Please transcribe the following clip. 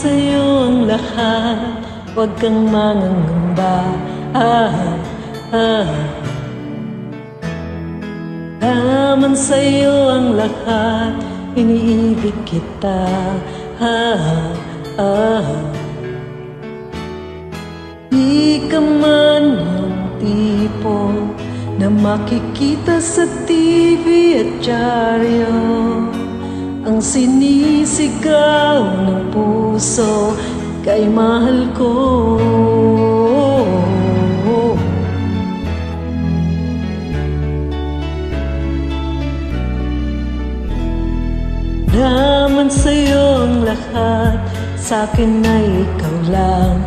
sa'yo ang lahat, huwag kang mangangamba. Naman sa'yo ang lahat, iniibig kita. Di ka man yung tipo na makikita sa TV at dyaryo, ang sinisigaw ng puso kay mahal ko. Naman sa'yo ang lahat, sa'kin ay ikaw lang.